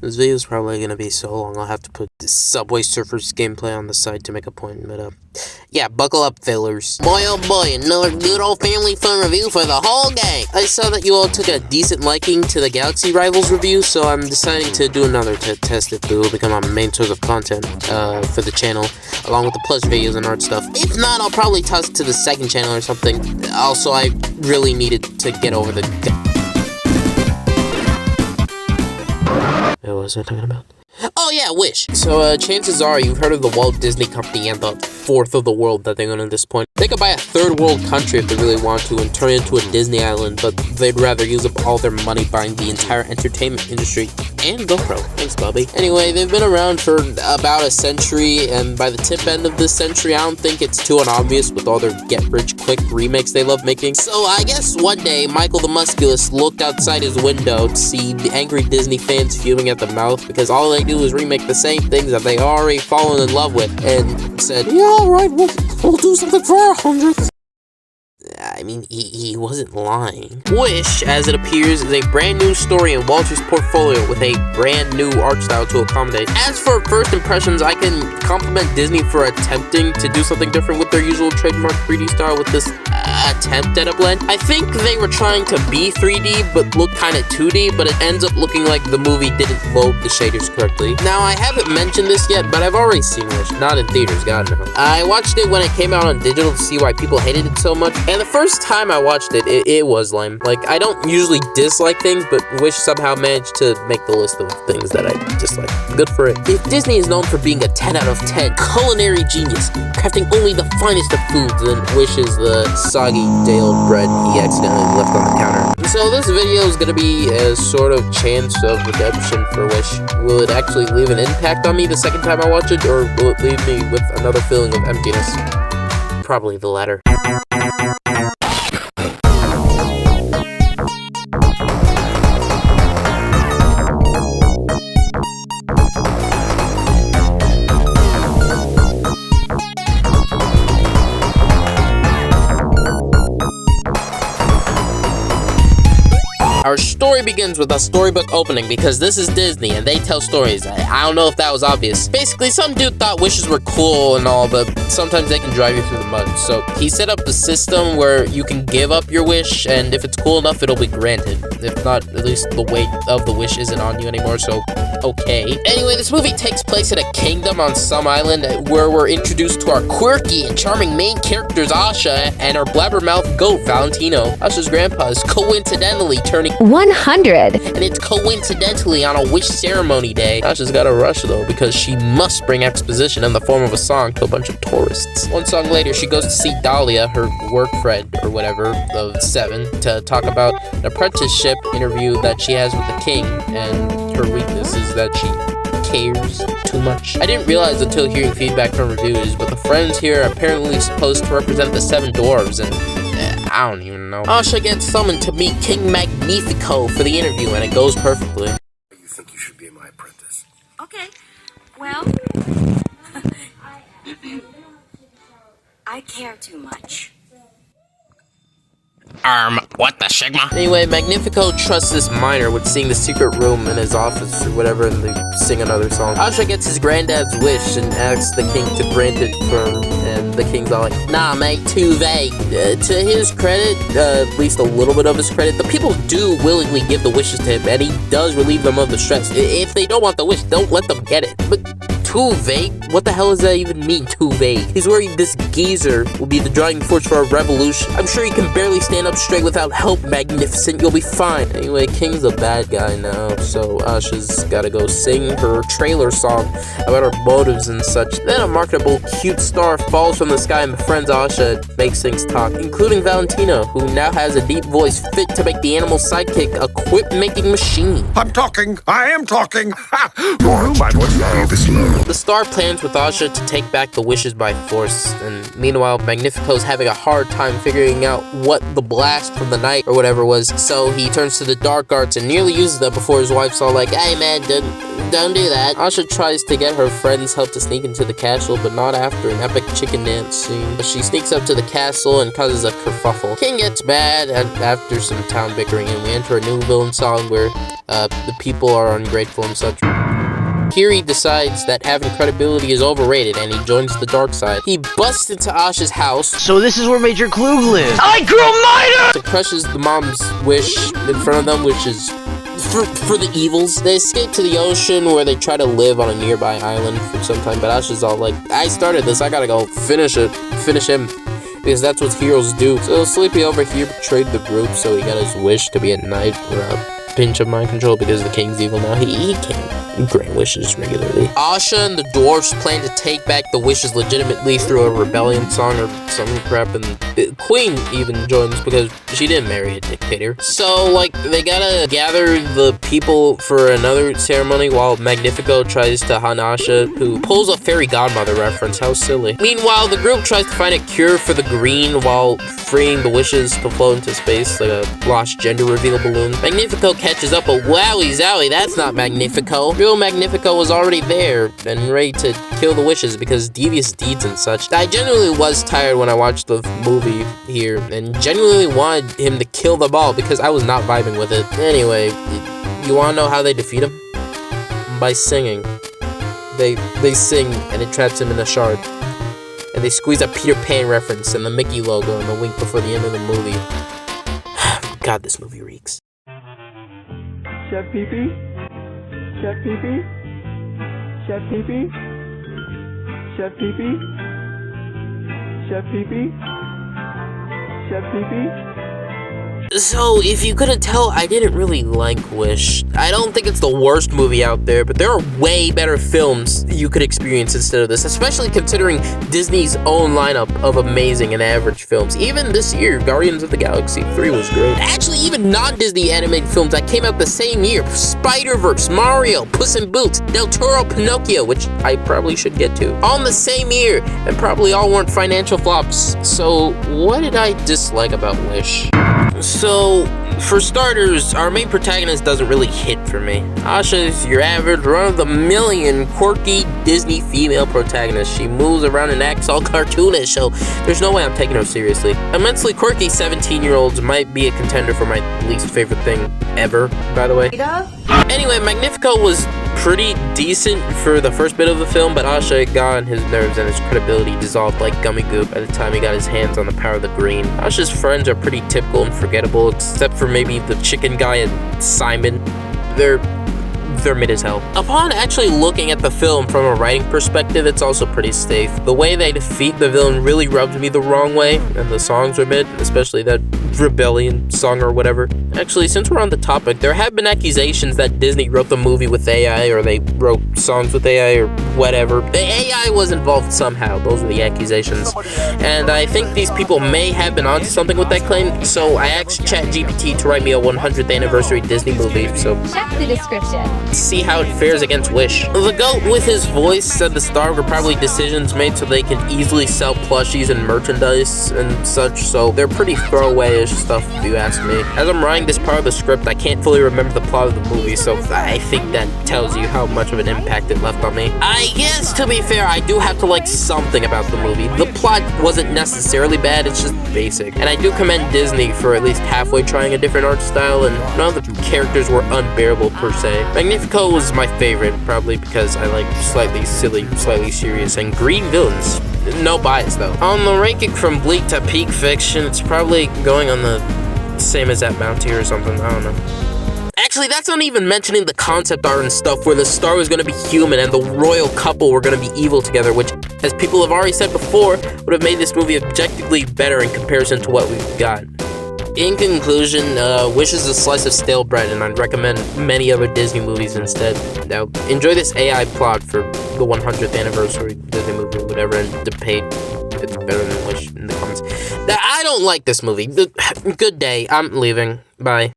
This video is probably gonna be so long, I'll have to put the Subway Surfers gameplay on the side to make a point, but yeah, buckle up, failures. Boy, oh boy, another good old family fun review for the whole gang. I saw that you all took a decent liking to the Galaxy Rivals review, so I'm deciding to do another to test if it will become a main source of content for the channel, along with the plush videos and art stuff. If not, I'll probably toss it to the second channel or something. Also, I really needed to get over the... What was I talking about? Oh yeah, Wish. So chances are you've heard of the Walt Disney Company and the fourth of the world that they're gonna disappoint. They could buy a third world country if they really want to and turn it into a Disney island, but they'd rather use up all their money buying the entire entertainment industry and GoPro. Thanks, Bobby. Anyway, they've been around for about a century, and by the tip end of this century, I don't think it's too unobvious with all their get-rich-quick remakes they love making. So I guess one day, Michael the Musculus looked outside his window to see the angry Disney fans fuming at the mouth because all they do is remake the same things that they already fallen in love with, and said, yeah, alright, we'll do something for our 100th. I mean, he wasn't lying. Wish, as it appears, is a brand new story in Walter's portfolio with a brand new art style to accommodate. As for first impressions, I can compliment Disney for attempting to do something different with their usual trademark 3D style with this attempt at a blend. I think they were trying to be 3D but look kind of 2D, but it ends up looking like the movie didn't load the shaders correctly. Now, I haven't mentioned this yet, but I've already seen Wish, not in theaters, God no. I watched it when it came out on digital to see why people hated it so much, and the first time I watched it was lame. Like, I don't usually dislike things, but Wish somehow managed to make the list of things that I dislike. Good for it. If Disney is known for being a 10 out of 10 culinary genius, crafting only the finest of foods, then Wish is the soggy day-old bread he accidentally left on the counter. So this video is gonna be a sort of chance of redemption for Wish. Will it actually leave an impact on me the second time I watch it, or will it leave me with another feeling of emptiness? Probably the latter. Our story begins with a storybook opening because this is Disney and they tell stories. I don't know if that was obvious. Basically, some dude thought wishes were cool and all, but sometimes they can drive you through the mud. So he set up the system where you can give up your wish, and if it's cool enough, it'll be granted. If not, at least the weight of the wish isn't on you anymore, so okay. Anyway, this movie takes place in a kingdom on some island where we're introduced to our quirky and charming main characters, Asha, and her blabbermouth goat, Valentino. Asha's grandpa is coincidentally turning 100. And it's coincidentally on a wish ceremony day. Asha's got a rush though because she must bring exposition in the form of a song to a bunch of tourists. One song later, she goes to see Dahlia, her work friend or whatever of 7, to talk about an apprenticeship interview that she has with the king, and her weakness is that she cares too much. I didn't realize until hearing feedback from reviews, but the friends here are apparently supposed to represent the 7 dwarves, and I don't even know. Asha gets summoned to meet King Magnifico for the interview, and it goes perfectly. You think you should be my apprentice? Okay, well, I care too much. What the Sigma? Anyway, Magnifico trusts this miner with seeing the secret room in his office or whatever, and they sing another song. Asha gets his granddad's wish and asks the king to grant it for him, and the king's all like, nah, mate, too vague. To his credit, at least a little bit of his credit, the people do willingly give the wishes to him, and he does relieve them of the stress. If they don't want the wish, don't let them get it. But too vague? What the hell does that even mean, too vague? He's worried this geezer will be the driving force for a revolution. I'm sure he can barely stand up straight without help, Magnificent. You'll be fine. Anyway, King's a bad guy now, so Asha's gotta go sing her trailer song about her motives and such. Then a marketable, cute star falls from the sky and befriends Asha and makes things talk, including Valentino, who now has a deep voice fit to make the animal's sidekick a quip-making machine. I'm talking. I am talking. My voice now. This low. The star plans with Asha to take back the wishes by force, and meanwhile, Magnifico's having a hard time figuring out what the blast from the night or whatever was, so he turns to the dark arts and nearly uses them before his wife's all like, hey man, don't do that. Asha tries to get her friend's help to sneak into the castle, but not after an epic chicken dance scene. She sneaks up to the castle and causes a kerfuffle. King gets mad after some town bickering, and we enter a new villain song where the people are ungrateful and such. Here he decides that having credibility is overrated and he joins the dark side. He busts into Asha's house. So this is where Major Klug lives. I grew a miter! Crushes the mom's wish in front of them, which is for the evils. They escape to the ocean where they try to live on a nearby island for some time, but Asha's all like, I started this, I gotta go finish him. Because that's what heroes do. So Sleepy over here betrayed the group, so he got his wish to be a knight without pinch of mind control because the king's evil now. He can't grant wishes regularly. Asha and the dwarfs plan to take back the wishes legitimately through a rebellion song or some crap, and the queen even joins because she didn't marry a dictator. So, like, they gotta gather the people for another ceremony while Magnifico tries to hunt Asha, who pulls a fairy godmother reference. How silly. Meanwhile, the group tries to find a cure for the green while freeing the wishes to float into space like a lost gender reveal balloon. Magnifico catches up, but wowie zowie, that's not Magnifico. Real Magnifico was already there and ready to kill the wishes because devious deeds and such. I genuinely was tired when I watched the movie here and genuinely wanted him to kill them all because I was not vibing with it. Anyway, you wanna know how they defeat him? By singing. They sing and it traps him in a shard. And they squeeze a Peter Pan reference and the Mickey logo and the wink before the end of the movie. God, this movie reeks. Chef Pee-Pee? Chef Pee-Pee? Chef Pee-Pee? Chef Pee-Pee? Chef Pee-Pee? Chef Pee-Pee? So, if you couldn't tell, I didn't really like Wish. I don't think it's the worst movie out there, but there are way better films you could experience instead of this, especially considering Disney's own lineup of amazing and average films. Even this year, Guardians of the Galaxy 3 was great. Actually, even non-Disney animated films that came out the same year, Spider-Verse, Mario, Puss in Boots, Del Toro, Pinocchio, which I probably should get to, all in the same year, and probably all weren't financial flops. So, what did I dislike about Wish? So, for starters, our main protagonist doesn't really hit for me. Asha is your average, run-of-the-million, quirky Disney female protagonist. She moves around and acts all cartoonish, so there's no way I'm taking her seriously. Immensely quirky 17-year-olds might be a contender for my least favorite thing ever, by the way. Anyway, Magnifico was pretty decent for the first bit of the film, but Asha got on his nerves and his credibility dissolved like gummy goop at the time he got his hands on the power of the green. Asha's friends are pretty typical and forgettable, except for maybe the chicken guy and Simon. They're mid as hell. Upon actually looking at the film from a writing perspective, it's also pretty safe. The way they defeat the villain really rubbed me the wrong way, and the songs were mid, especially that rebellion song or whatever. Actually, since we're on the topic, there have been accusations that Disney wrote the movie with AI, or they wrote songs with AI, or whatever. The AI was involved somehow. Those were the accusations. And I think these people may have been onto something with that claim, so I asked ChatGPT to write me a 100th anniversary Disney movie, so Check the description. see how it fares against Wish. The goat with his voice said the star were probably decisions made so they can easily sell plushies and merchandise and such, so they're pretty throwaway-ish stuff if you ask me. As I'm writing this part of the script, I can't fully remember the plot of the movie, so I think that tells you how much of an impact it left on me. I guess, to be fair, I do have to like something about the movie. The plot wasn't necessarily bad, it's just basic. And I do commend Disney for at least halfway trying a different art style, and none of the characters were unbearable per se. Magnifico was my favorite, probably because I like slightly silly, slightly serious, and green villains. No bias though. On the ranking from bleak to peak fiction, it's probably going on the same as that Bounty or something, I don't know. Actually, that's not even mentioning the concept art and stuff where the star was going to be human and the royal couple were going to be evil together, which, as people have already said before, would have made this movie objectively better in comparison to what we've got. In conclusion, Wish is a slice of stale bread, and I'd recommend many other Disney movies instead. Now, enjoy this AI plot for the 100th anniversary Disney movie or whatever, and debate if it's better than Wish in the comments. I don't like this movie. Good day. I'm leaving. Bye.